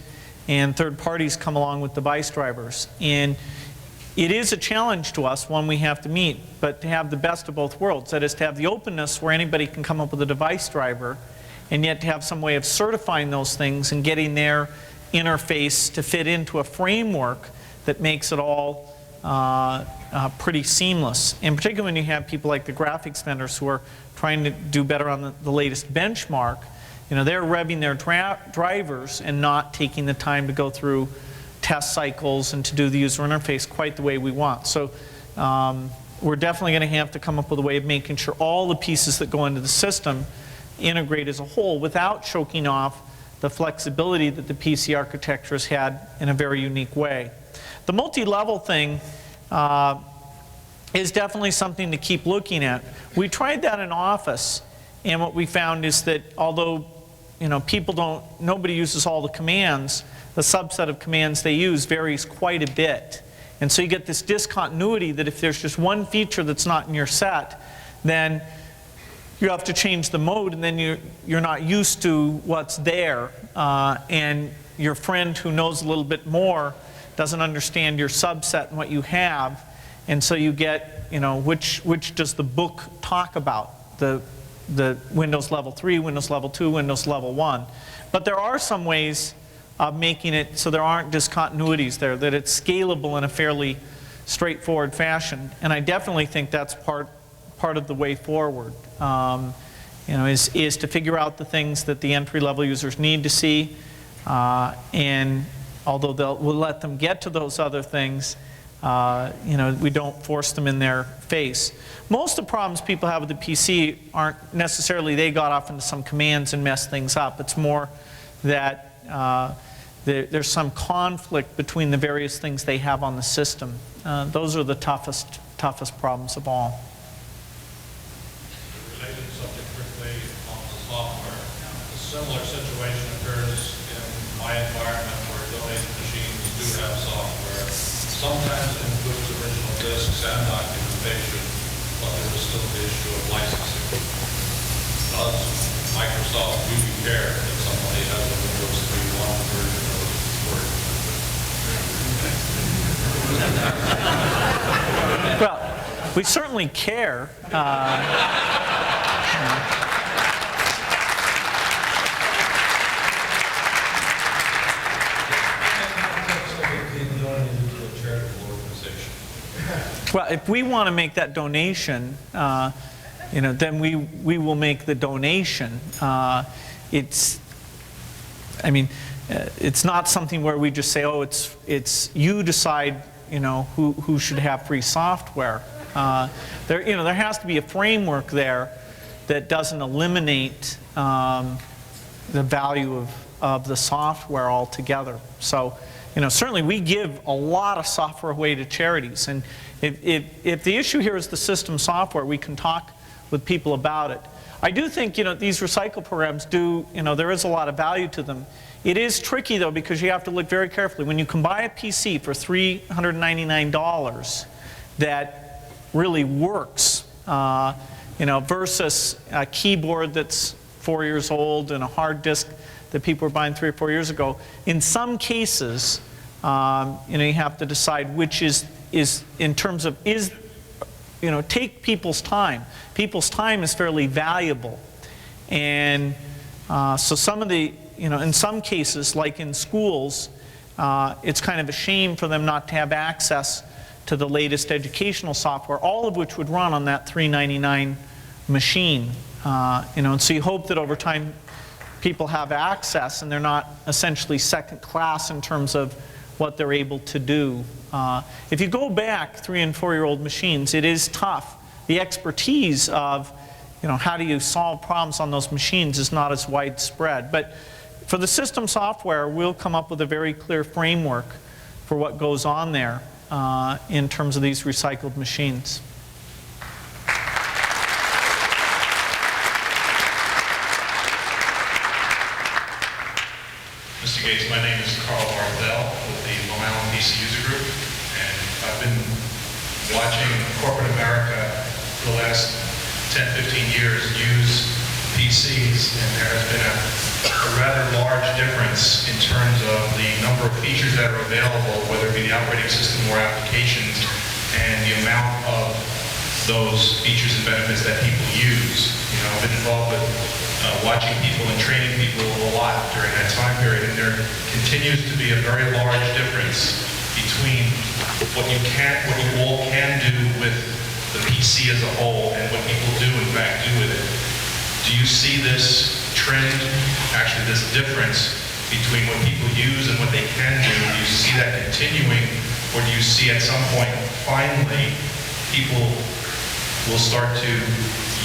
and third parties come along with device drivers. And it is a challenge to us, one we have to meet, but to have the best of both worlds. That is, to have the openness where anybody can come up with a device driver, and yet to have some way of certifying those things and getting their interface to fit into a framework that makes it all pretty seamless. And particularly when you have people like the graphics vendors who are trying to do better on the latest benchmark, they're revving their drivers and not taking the time to go through test cycles and to do the user interface quite the way we want. So we're definitely going to have to come up with a way of making sure all the pieces that go into the system integrate as a whole without choking off the flexibility that the PC architecture has had in a very unique way. The multi-level thing is definitely something to keep looking at. We tried that in Office, and what we found is that although nobody uses all the commands, the subset of commands they use varies quite a bit. And so you get this discontinuity that if there's just one feature that's not in your set, then you have to change the mode, and then you're not used to what's there. And your friend who knows a little bit more doesn't understand your subset and what you have. And so you get, which does the book talk about? The Windows Level 3, Windows Level 2, Windows Level 1. But there are some ways of making it so there aren't discontinuities there, that it's scalable in a fairly straightforward fashion. And I definitely think that's part of the way forward, is to figure out the things that the entry-level users need to see. And although we'll let them get to those other things, we don't force them in their face. Most of the problems people have with the PC aren't necessarily they got off into some commands and messed things up. It's more that there's some conflict between the various things they have on the system. Those are the toughest problems of all. Related subject quickly on the software. A similar situation occurs in my environment where donated machines do have software. Sometimes it includes original disks and documentation, but there is still the issue of licensing. Does Microsoft really care that somebody has a Windows 3.1 version of Word? Well, we certainly care. Well, if we want to make that donation, then we will make the donation. It's not something where we just say, oh, it's you decide, who should have free software. There has to be a framework there that doesn't eliminate the value of the software altogether. So, certainly we give a lot of software away to charities, and if the issue here is the system software, we can talk with people about it. I do think, these recycle programs there is a lot of value to them. It is tricky, though, because you have to look very carefully. When you can buy a PC for $399 that really works, versus a keyboard that's 4 years old and a hard disk that people were buying 3 or 4 years ago, in some cases, you have to decide which is in terms of take people's time. People's time is fairly valuable, and so some of the in some cases, like in schools, it's kind of a shame for them not to have access to the latest educational software, all of which would run on that $399 machine. And so you hope that over time people have access and they're not essentially second class in terms of what they're able to do. If you go back 3- and 4-year-old machines, it is tough. The expertise of how do you solve problems on those machines is not as widespread. But for the system software, we'll come up with a very clear framework for what goes on there in terms of these recycled machines. Mr. Gates, my name is Carl Barthel with the Long Island PC User Group, and I've been watching corporate America for the last 10, 15 years use PCs, and there has been a rather large difference in terms of the number of features that are available, whether it be the operating system or applications, and the amount of those features and benefits that people use. I've been involved with watching people and training people a lot during that time period, and there continues to be a very large difference between what you all can do with the PC as a whole and what people do in fact do with it. Do you see this trend, actually this difference between what people use and what they can do? Do you see that continuing, or do you see at some point finally people will start to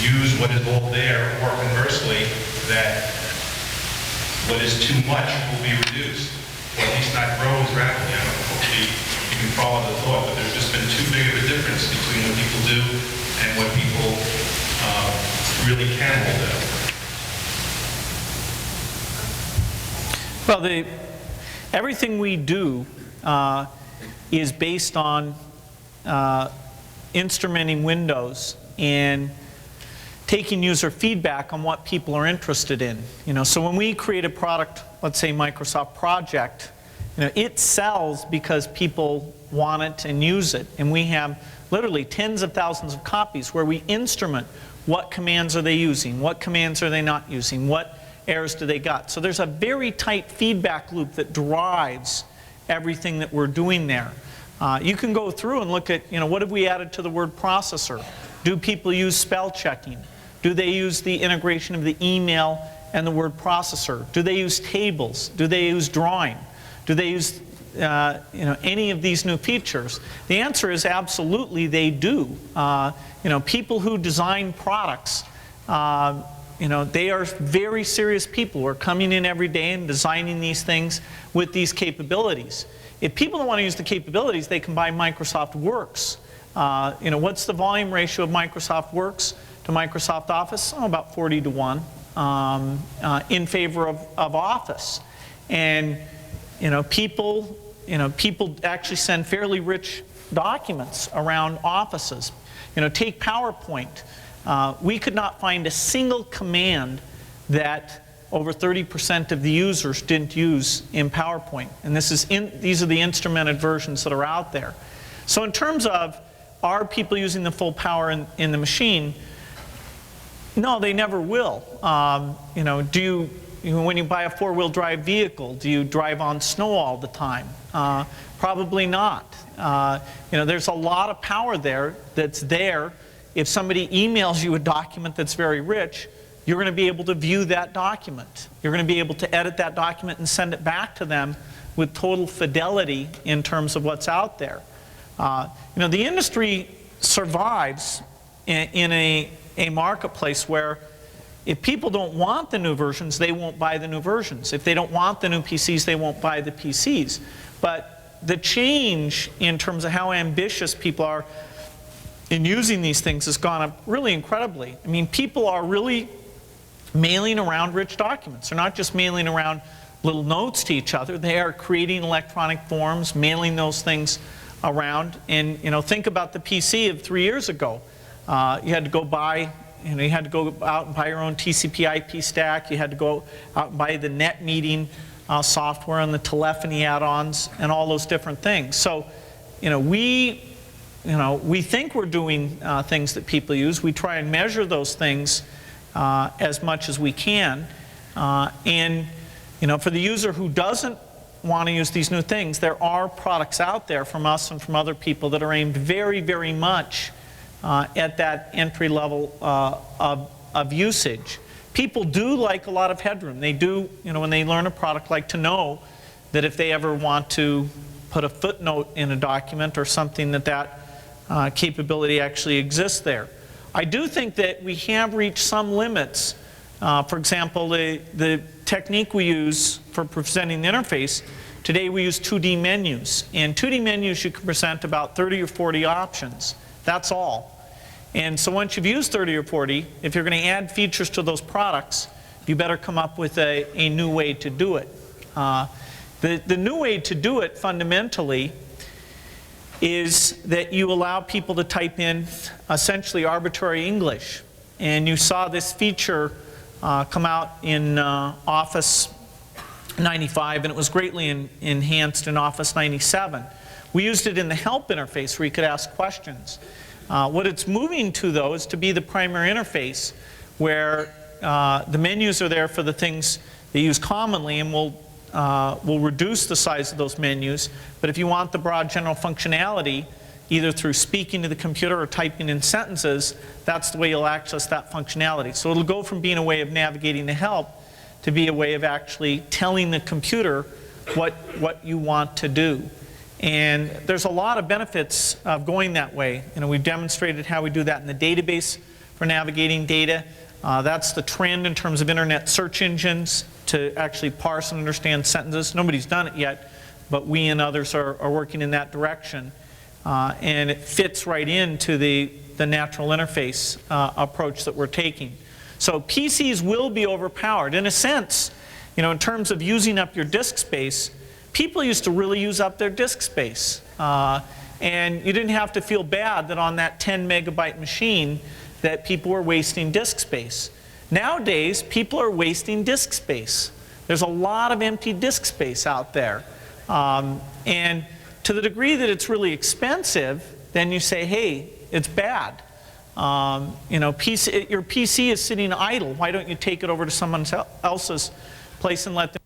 use what is all there, or conversely, that what is too much will be reduced, or at least not grow as rapidly? Hopefully you can follow the thought, but there's just been too big of a difference between what people do and what people really can hold out. Well, everything we do is based on instrumenting Windows and taking user feedback on what people are interested in. So when we create a product, let's say Microsoft Project, it sells because people want it and use it. And we have literally tens of thousands of copies where we instrument what commands are they using, what commands are they not using, what errors do they got. So there's a very tight feedback loop that drives everything that we're doing there. You can go through and look at, what have we added to the word processor? Do people use spell checking? Do they use the integration of the email and the word processor? Do they use tables? Do they use drawing? Do they use any of these new features? The answer is absolutely they do. People who design products, they are very serious people who are coming in every day and designing these things with these capabilities. If people don't want to use the capabilities, they can buy Microsoft Works. What's the volume ratio of Microsoft Works to Microsoft Office? About 40 to 1 in favor of Office. And people actually send fairly rich documents around offices. Take PowerPoint. We could not find a single command that over 30% of the users didn't use in PowerPoint. And these are the instrumented versions that are out there. So in terms of, are people using the full power in the machine? No, they never will. When you buy a four-wheel drive vehicle, do you drive on snow all the time? Probably not. There's a lot of power there that's there. If somebody emails you a document that's very rich, you're going to be able to view that document. You're going to be able to edit that document and send it back to them with total fidelity in terms of what's out there. The industry survives in a marketplace where if people don't want the new versions, they won't buy the new versions. If they don't want the new PCs, they won't buy the PCs. But the change in terms of how ambitious people are in using these things has gone up really incredibly. I mean, people are really mailing around rich documents. They're not just mailing around little notes to each other. They are creating electronic forms, mailing those things around. And think about the PC of 3 years ago. You had to go buy, you had to go out and buy your own TCP/IP stack. You had to go out and buy the net meeting software and the telephony add-ons and all those different things. So, we think we're doing things that people use. We try and measure those things as much as we can. And for the user who doesn't want to use these new things, there are products out there from us and from other people that are aimed very, very much at that entry level of usage. People do like a lot of headroom. They do, when they learn a product, like to know that if they ever want to put a footnote in a document or something, that capability actually exists there. I do think that we have reached some limits. For example, the technique we use for presenting the interface, today we use 2D menus. And 2D menus, you can present about 30 or 40 options. That's all. And so once you've used 30 or 40, if you're going to add features to those products, you better come up with a new way to do it. The new way to do it, fundamentally, is that you allow people to type in essentially arbitrary English. And you saw this feature come out in Office 95, and it was greatly enhanced in Office 97. We used it in the help interface where you could ask questions. What it's moving to, though, is to be the primary interface where the menus are there for the things they use commonly, and we'll reduce the size of those menus. But if you want the broad general functionality, either through speaking to the computer or typing in sentences, that's the way you'll access that functionality. So it'll go from being a way of navigating the help to be a way of actually telling the computer what you want to do. And there's a lot of benefits of going that way. We've demonstrated how we do that in the database for navigating data. That's the trend in terms of internet search engines to actually parse and understand sentences. Nobody's done it yet, but we and others are working in that direction. And it fits right into the natural interface approach that we're taking. So PCs will be overpowered. In a sense, in terms of using up your disk space, people used to really use up their disk space. And you didn't have to feel bad that on that 10 megabyte machine that people were wasting disk space. Nowadays, people are wasting disk space. There's a lot of empty disk space out there. And to the degree that it's really expensive, then you say, hey, it's bad. You know, your PC is sitting idle. Why don't you take it over to someone else's place and let them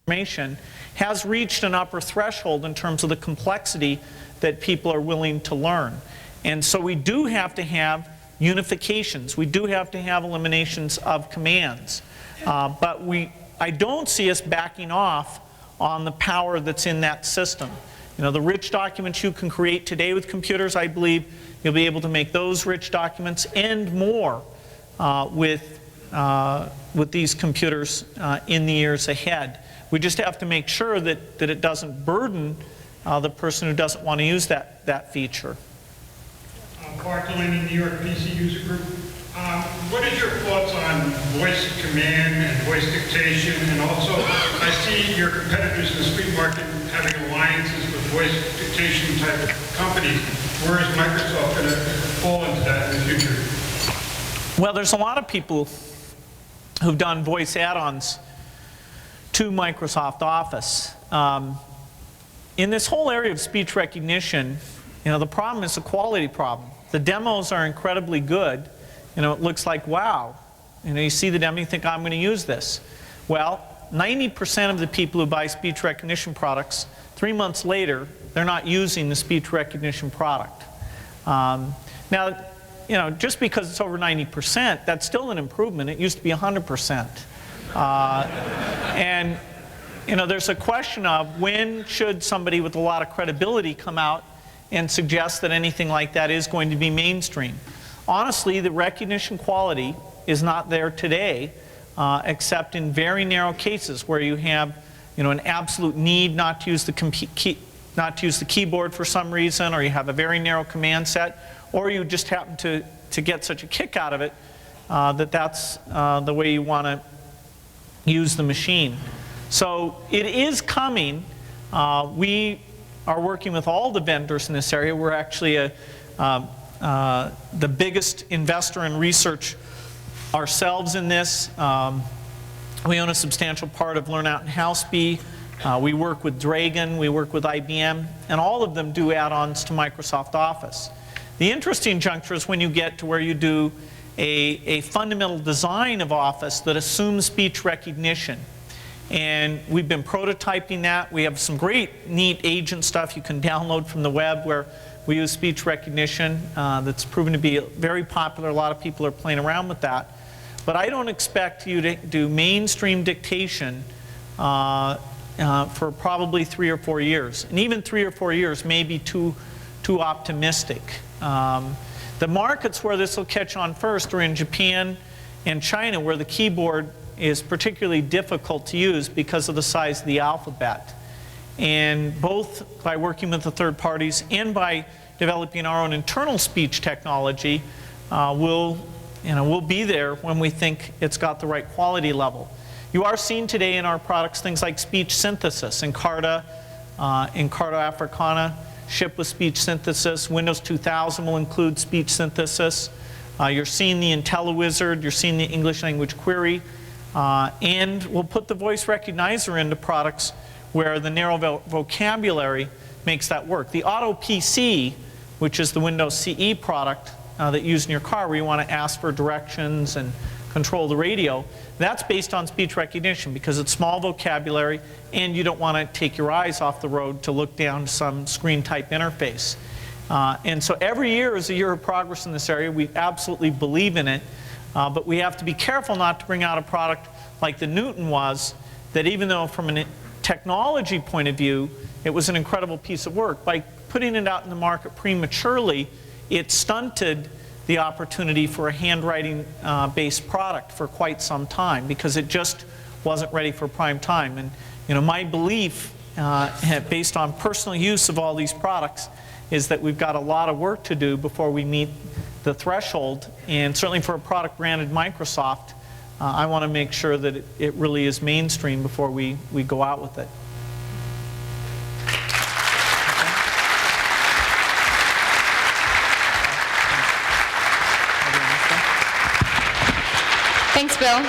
information has reached an upper threshold in terms of the complexity that people are willing to learn. And so we do have to have unifications. We do have to have eliminations of commands. But I don't see us backing off on the power that's in that system. You know, the rich documents you can create today with computers, I believe you'll be able to make those rich documents and more with these computers in the years ahead. We just have to make sure that it doesn't burden the person who doesn't want to use that feature. Clark Delaney, New York PC User Group. What is your thoughts on voice command and voice dictation? And also, I see your competitors in the street market having alliances with voice dictation type of companies. Where is Microsoft going to fall into that in the future? Well, there's a lot of people who've done voice add-ons to Microsoft Office. In this whole area of speech recognition, you know, the problem is a quality problem. The demos are incredibly good. You know, it looks like, wow. You know, you see the demo, you think, I'm going to use this. Well, 90% of the people who buy speech recognition products, 3 months later, they're not using the speech recognition product. Now, you know, just because it's over 90%, that's still an improvement. It used to be 100%. And, you know, there's a question of when should somebody with a lot of credibility come out and suggest that anything like that is going to be mainstream. Honestly, the recognition quality is not there today, except in very narrow cases where you have, you know, an absolute need not to use the keyboard for some reason, or you have a very narrow command set, or you just happen to get such a kick out of it that's the way you want to use the machine. So it is coming. We are working with all the vendors in this area. We're actually the biggest investor in research ourselves in this. We own a substantial part of Lernout and Houseby. We work with Dragon, we work with IBM, and all of them do add-ons to Microsoft Office. The interesting juncture is when you get to where you do a fundamental design of Office that assumes speech recognition. And we've been prototyping that. We have some great, neat agent stuff you can download from the web where we use speech recognition. That's proven to be very popular. A lot of people are playing around with that. But I don't expect you to do mainstream dictation for probably 3 or 4 years. And even 3 or 4 years may be too optimistic. The markets where this will catch on first are in Japan and China, where the keyboard is particularly difficult to use because of the size of the alphabet. And both by working with the third parties and by developing our own internal speech technology, we'll be there when we think it's got the right quality level. You are seeing today in our products things like speech synthesis. Encarta Africana ship with speech synthesis. Windows 2000 will include speech synthesis. You're seeing the IntelliWizard, you're seeing the English language query, and we'll put the voice recognizer into products where the narrow vocabulary makes that work. The Auto PC, which is the Windows CE product that you use in your car where you want to ask for directions and control the radio, that's based on speech recognition because it's small vocabulary and you don't want to take your eyes off the road to look down some screen type interface. And so every year is a year of progress in this area. We absolutely believe in it, but we have to be careful not to bring out a product like the Newton was, that even though from a technology point of view it was an incredible piece of work, by putting it out in the market prematurely, it stunted the opportunity for a handwriting based product for quite some time because it just wasn't ready for prime time. And you know, my belief based on personal use of all these products is that we've got a lot of work to do before we meet the threshold. And certainly for a product branded Microsoft, I want to make sure that it really is mainstream before we go out with it. Thanks, Bill.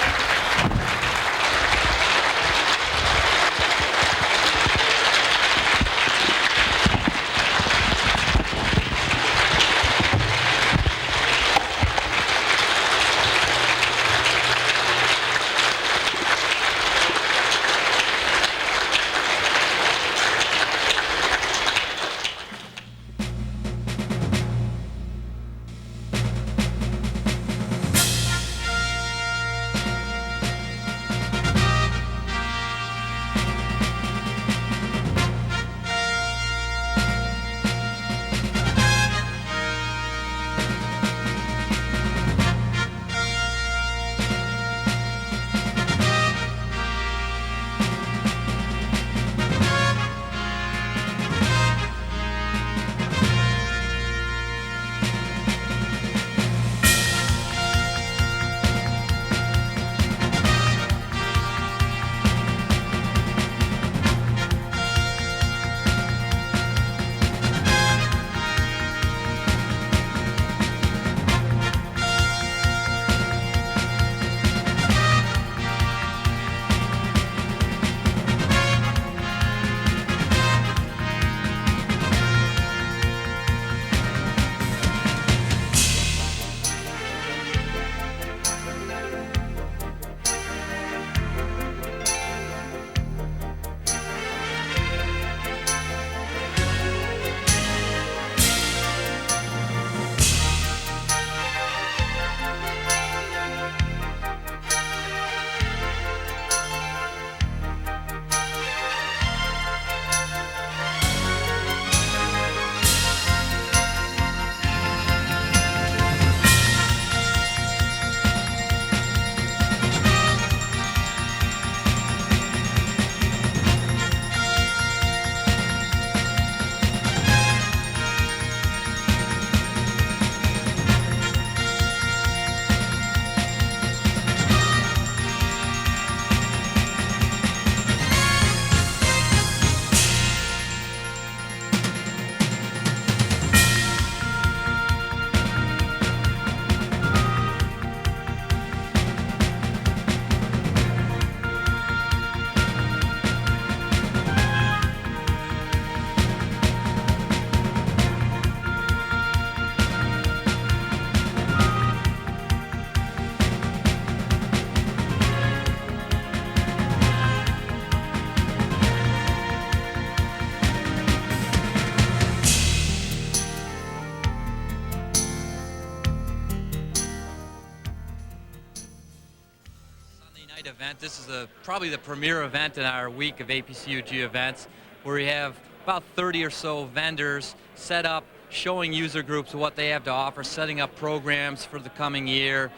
Event. This is probably the premier event in our week of APCUG events, where we have about 30 or so vendors set up, showing user groups what they have to offer, setting up programs for the coming year,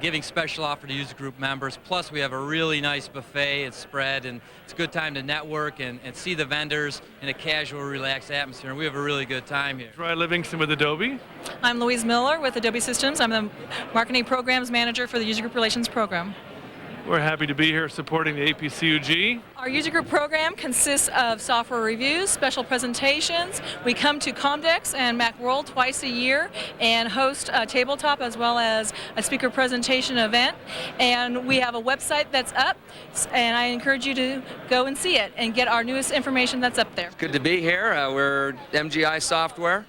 giving special offer to user group members. Plus, we have a really nice buffet and spread, and it's a good time to network and see the vendors in a casual, relaxed atmosphere, and we have a really good time here. Troy Livingston with Adobe. I'm Louise Miller with Adobe Systems. I'm the Marketing Programs Manager for the User Group Relations Program. We're happy to be here supporting the APCUG. Our user group program consists of software reviews, special presentations. We come to Comdex and Macworld twice a year and host a tabletop as well as a speaker presentation event. And we have a website that's up, and I encourage you to go and see it and get our newest information that's up there. It's good to be here. We're MGI Software,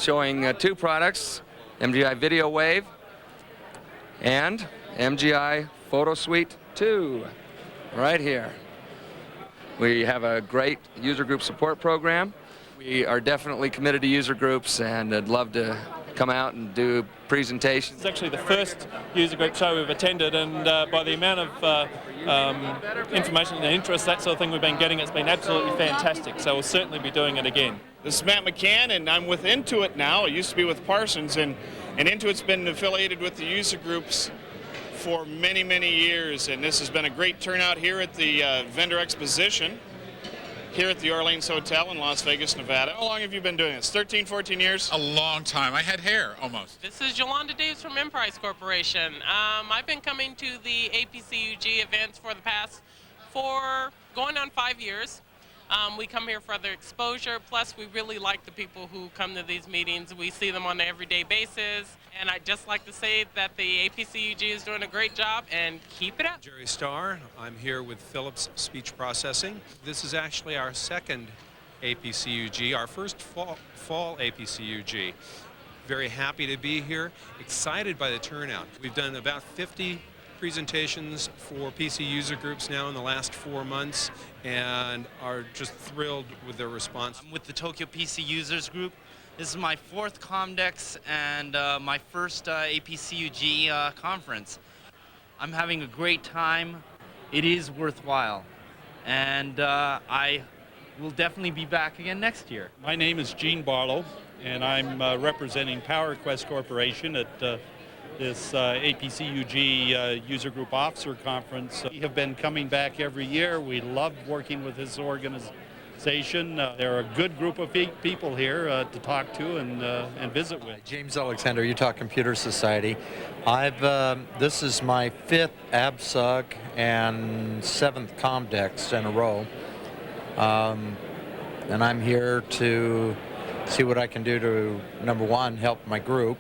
showing two products, MGI Video Wave and MGI Photo Suite 2, right here. We have a great user group support program. We are definitely committed to user groups, and I'd love to come out and do presentations. It's actually the first user group show we've attended, and by the amount of information and interest, that sort of thing we've been getting, it's been absolutely fantastic. So we'll certainly be doing it again. This is Matt McCann, and I'm with Intuit now. I used to be with Parsons, and Intuit's been affiliated with the user groups for many, many years, and this has been a great turnout here at the vendor exposition. here at the Orleans Hotel in Las Vegas, Nevada. How long have you been doing this? 13, 14 years? A long time. I had hair, almost. This is Yolanda Davis from Emprise Corporation. I've been coming to the APCUG events for the past going on 5 years. We come here for their exposure, plus we really like the people who come to these meetings. We see them on an everyday basis, and I'd just like to say that the APCUG is doing a great job, and keep it up. Jerry Starr. I'm here with Philips Speech Processing. This is actually our second APCUG, our first fall APCUG. Very happy to be here, excited by the turnout. We've done about 50 presentations for PC user groups now in the last 4 months and are just thrilled with their response. I'm with the Tokyo PC Users Group. This is my 4th Comdex and my first APCUG conference. I'm having a great time. It is worthwhile, and I will definitely be back again next year. My name is Gene Barlow, and I'm representing PowerQuest Corporation at this APCUG User Group Officer Conference. We have been coming back every year. We love working with this organization. They're a good group of people here to talk to and visit with. James Alexander, Utah Computer Society. This is my 5th ABSUG and 7th Comdex in a row. And I'm here to see what I can do to, number one, help my group,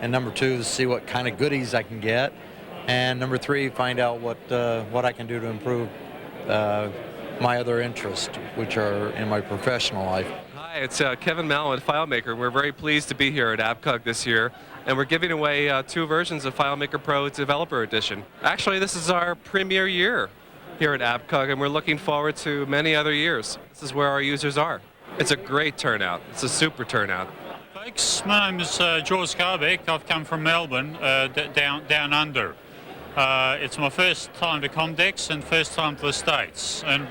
and number two, see what kind of goodies I can get, and number three, find out what I can do to improve my other interests, which are in my professional life. Hi, it's Kevin Mallon, FileMaker. We're very pleased to be here at ABCUG this year, and we're giving away 2 versions of FileMaker Pro Developer Edition. Actually, this is our premier year here at ABCUG, and we're looking forward to many other years. This is where our users are. It's a great turnout. It's a super turnout. Folks, my name is George Scarbeck. I've come from Melbourne, down under. It's my first time to Comdex and first time to the States, and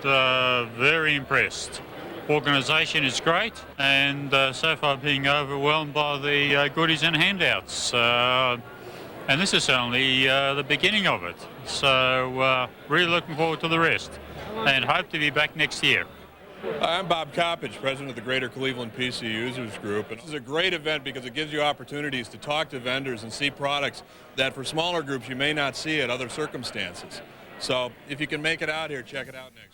very impressed. Organisation is great, and so far being overwhelmed by the goodies and handouts. And this is only the beginning of it. So really looking forward to the rest, and hope to be back next year. I'm Bob Coppage, president of the Greater Cleveland PC Users Group. And this is a great event because it gives you opportunities to talk to vendors and see products that for smaller groups you may not see at other circumstances. So if you can make it out here, check it out next year.